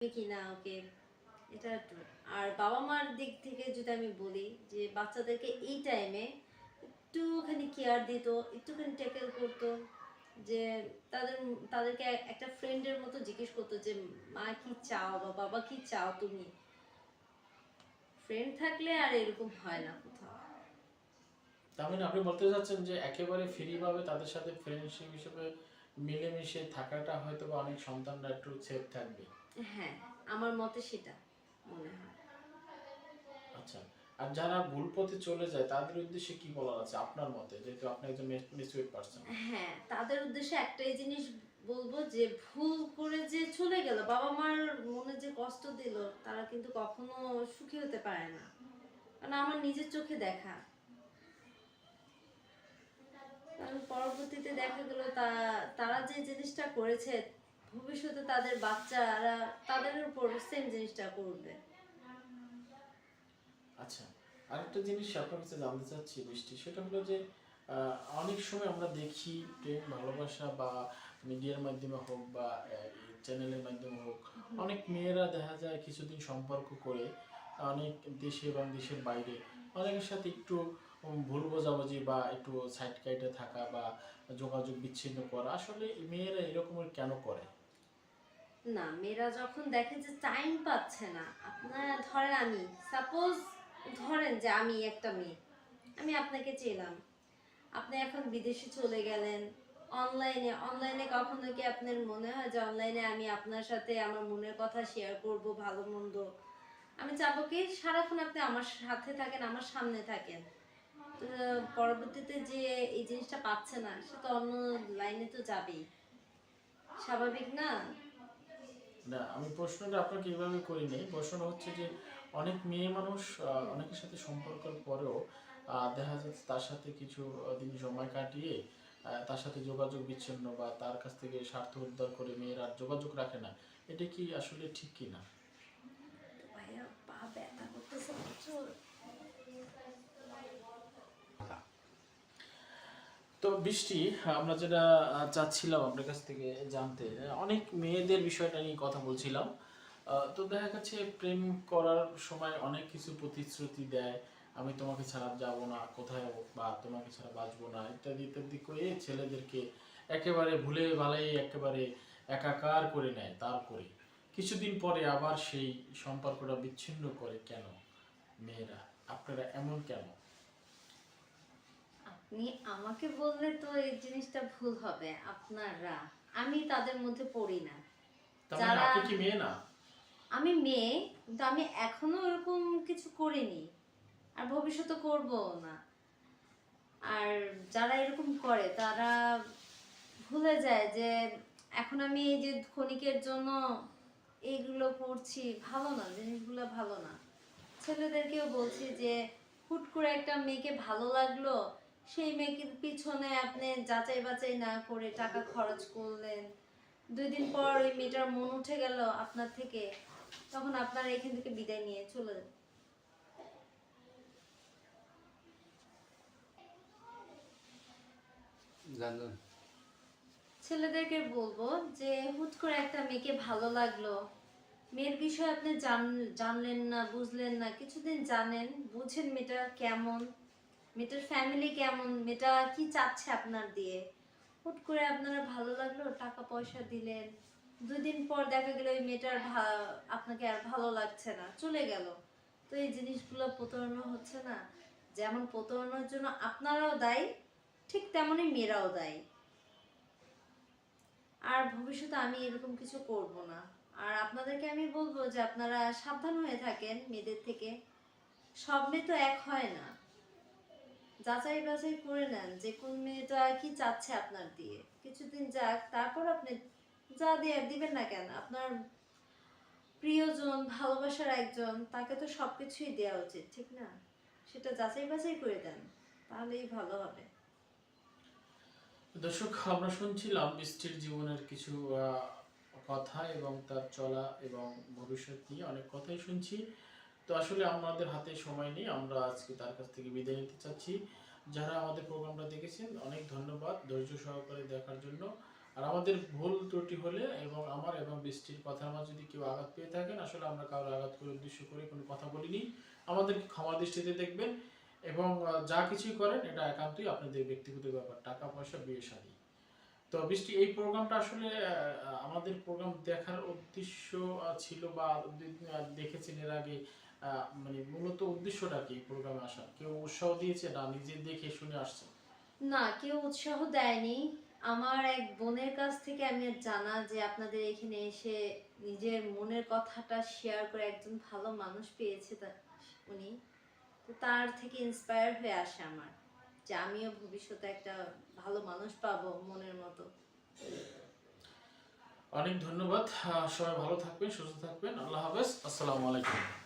কিনা ওকে, এটা একটু। আর বাবা মার দিক থেকে যদি আমি বলি যে বাচ্চাদেরকে এই টাইমে একটুখানি কেয়ার দিত, একটুখানি ট্যাকেল করতো, যে তাদের তাদেরকে একটা ফ্রেন্ডের মতো জিজ্ঞেস করতো যে মা কি চাও বা বাবা কি চাও তুমি। ফ্রেন্ড থাকলে আর এরকম হয় না কোথাও। তার মানে আপনি বলতে চাচ্ছেন যে একেবারে ফ্রি ভাবে তাদের সাথে ফ্রেন্ডশিপ হিসেবে মিলেমিশে থাকাটা হয়তো বা অনেক সন্তানরা একটু সেফ থাকবে। হ্যাঁ, আমার মতে সেটা মনে হয়। আচ্ছা, আর যারা ভুল পথে চলে যায় তাদের উদ্দেশ্যে কি বলার আছে আপনার মতে, যেহেতু আপনি একজন ম্যাচিউরড পারসন? হ্যাঁ, তাদের উদ্দেশ্যে একটাই জিনিস বলবো যে ভুল করে যে চলে গেল, বাবা মার মনে যে কষ্ট দিল, তারা কিন্তু কখনো সুখী হতে পারে না। কারণ আমার নিজের চোখে দেখা, কারণ পরবর্তীতে দেখা গেল তারা যে জিনিসটা করেছে, ভবিষ্যতে তাদের বাচ্চারা তাদের উপর সেম জিনিসটা করবে। আচ্ছা, আরেকটা জিনিস আপনার কাছে জানতে চাচ্ছি বৃষ্টি, সেটা হলো যে অনেক সময় আমরা দেখি প্রেম ভালোবাসা বা মিডিয়ার মাধ্যমে হোক বা চ্যানেলের মাধ্যমে হোক, অনেক মেয়েরা দেখা যায় কিছুদিন সম্পর্ক করে অনেক দেশে এবং দেশের বাইরে অনেকের সাথে একটু ভুল বোঝাবুঝি বা একটু সাইড কাইটে থাকা বা যোগাযোগ বিচ্ছিন্ন করা, আসলে মেয়েরা এরকম কেন করে? না, মেয়েরা যখন দেখে যে টাইম পাচ্ছে না, আপনার ধরেন আমি সাপোজ, ধরেন যে আমি একটা মেয়ে, আমি আপনাকে চেলাম, আপনি এখন বিদেশে চলে গেলেন, অনলাইনে অনলাইনে কখনো কি আপনার মনে হয় যে অনলাইনে আমি আপনার সাথে আমার মনের কথা শেয়ার করব, ভালো মন্দ? আমি চাবো কি সারাক্ষণ আপনি আমার সাথে থাকেন, আমার সামনে থাকেন। তো পরবর্তীতে যে এই জিনিসটা পাচ্ছে না, সে তো অন্য লাইনে তো যাবেই, স্বাভাবিক না? না, আমি প্রশ্নটা আপনাকে এইভাবে করিনি। প্রশ্নটা হচ্ছে যে অনেক মেয়ে মানুষ অনেকের সাথে সম্পর্কের পরেও দেখা যাচ্ছে তার সাথে কিছু দিন সময় কাটিয়ে তার সাথে যোগাযোগ বিচ্ছিন্ন বা তার কাছ থেকে স্বার্থ উদ্ধার করে মেয়েরা আর যোগাযোগ রাখে না। এটা কি আসলে ঠিক কি না? ভাইয়া পা ব্যথা করতেছে প্রচুর। তো বৃষ্টি, আমরা যেটা চাচ্ছিলাম আপনার কাছ থেকে জানতে, অনেক মেয়েদের বিষয়টা নিয়ে কথা বলছিলাম। তো দেখা গেছে প্রেম করার সময় অনেক কিছু প্রতিশ্রুতি দেয়, আমি তোমাকে ছাড়া যাব না কোথায়, বা তোমাকে ছাড়া বাঁচবো না, ইত্যাদি ইত্যাদি করে ছেলেদেরকে একেবারে ভুলে ভালাই একেবারে একাকার করে নেয়। তারপরে কিছুদিন পরে আবার সেই সম্পর্কটা বিচ্ছিন্ন করে কেন মেয়েরা? আপনারা এমন কেন? আপনি আমাকে বললে তো এই জিনিসটা ভুল হবে, আপনারা, আমি তাদের মধ্যে পড়ি না। তার মানে যারা, আপনি কি মেয়ে না? আমি মেয়ে কিন্তু আমি এখনো এরকম কিছু করিনি, আর ভবিষ্যতে করবো না। আর যারা এরকম করে তারা ভুলে যায় যে এখন আমি এই যে ক্ষণিকের জন্য এইগুলো করছি, ভালো না, জিনিসগুলো ভালো না। ছেলেদেরকেও বলছি যে হুট করে একটা মেয়েকে ভালো লাগলো, সেই মেয়েকে পিছনে আপনি যাচাই বাছাই না করে টাকা খরচ করলেন, 2 দিন পর ওই মেয়েটার মন উঠে গেল আপনার থেকে, তখন আপনারা এখান থেকে বিদায় নিয়ে চলে যান। জানুন। ছেলেদেরকে বলবো যে হুট করে একটা মেয়েকে ভালো লাগলো, মেয়ের বিষয়ে আপনি জানলেন না, বুঝলেন না, কিছুদিন জানেন বুঝেন মেয়েটা কেমন, মেয়েটার ফ্যামিলি কেমন, মেয়েটা কি চাচ্ছে আপনার দিয়ে। হুট করে আপনারা ভালো লাগলো, টাকা পয়সা দিলেন, 2 দিন পর দেখা গেল ওই মেয়েটার আপনাকে আর ভালো লাগছে না, চলে গেল। তো এই জিনিসগুলো প্রতারণা হচ্ছে না? যেমন প্রতারণার জন্য আপনারাও দায়ী, ঠিক তেমনই মেয়েরাও দায়ী। আর ভবিষ্যতে আমি এরকম কিছু করব না। আর আপনাদেরকে আমি বলবো যে আপনারা সাবধান হয়ে থাকেন মেয়েদের থেকে। সব মেয়ে তো এক হয় না, যাচাই বাছাই করে নেন যে কোন মেয়েটা কি চাচ্ছে আপনার দিয়ে, কিছুদিন যাক, তারপর আপনি যা দিয়ে দিবেন না কেন, আপনার প্রিয়জন, ভালোবাসার একজন, তাকে তো সবকিছুই দেওয়া উচিত, ঠিক না? সেটা যাচাই বাছাই করে দেন, তাহলেই ভালো হবে। দর্শক, আমরা শুনছিলাম বৃষ্টির জীবনের কিছু কথা এবং তার চলা এবং ভবিষ্যৎ নিয়ে অনেক কথাই শুনছি। তো আসলে আমাদের হাতে সময় নেই, আমরা আজকে তার কাছ থেকে বিদায় নিতে চাচ্ছি। যারা আমাদের প্রোগ্রামটা দেখেছেন, অনেক ধন্যবাদ ধৈর্য সহকারে দেখার জন্য। আর আমাদের ভুল ত্রুটি হলে এবং আমার এবং বৃষ্টির কথার মাঝে যদি কেউ আঘাত পেয়ে থাকেন, আসলে আমরা কারো আঘাত করে উদ্দেশ্য করে কোনো কথা বলিনি। আমাদেরকে ক্ষমা দৃষ্টিতে দেখবেন এবং যা কিছুই করেন এটা একান্তই আপনাদের ব্যক্তিগত ব্যাপার, টাকা পয়সা বিয়ে শাদী। তো বৃষ্টি, এই প্রোগ্রামটা আসলে আমাদের প্রোগ্রাম দেখার উদ্দেশ্য ছিল বা দেখেছেন এর আগে, মানে মূলত উদ্দেশ্যটা কি প্রোগ্রামে আসার? কেউ উৎসাহ দিয়েছে না নিজে দেখে শুনে আসছে? না, কেউ উৎসাহ দেয়নি। আমার এক বোনের কাছ থেকে আমি জানা যে আপনাদের এখানে এসে নিজের মনের কথাটা শেয়ার করে একজন ভালো মানুষ পেয়েছে, উনি। তো তার থেকে ইন্সপায়ার হয়ে আসে আমার, যে আমিও ভবিষ্যতে একটা ভালো মানুষ পাবো মনের মতো। অনেক ধন্যবাদ। সবাই ভালো থাকবেন, সুস্থ থাকবেন। আল্লাহ হাফেজ। আসসালামু আলাইকুম।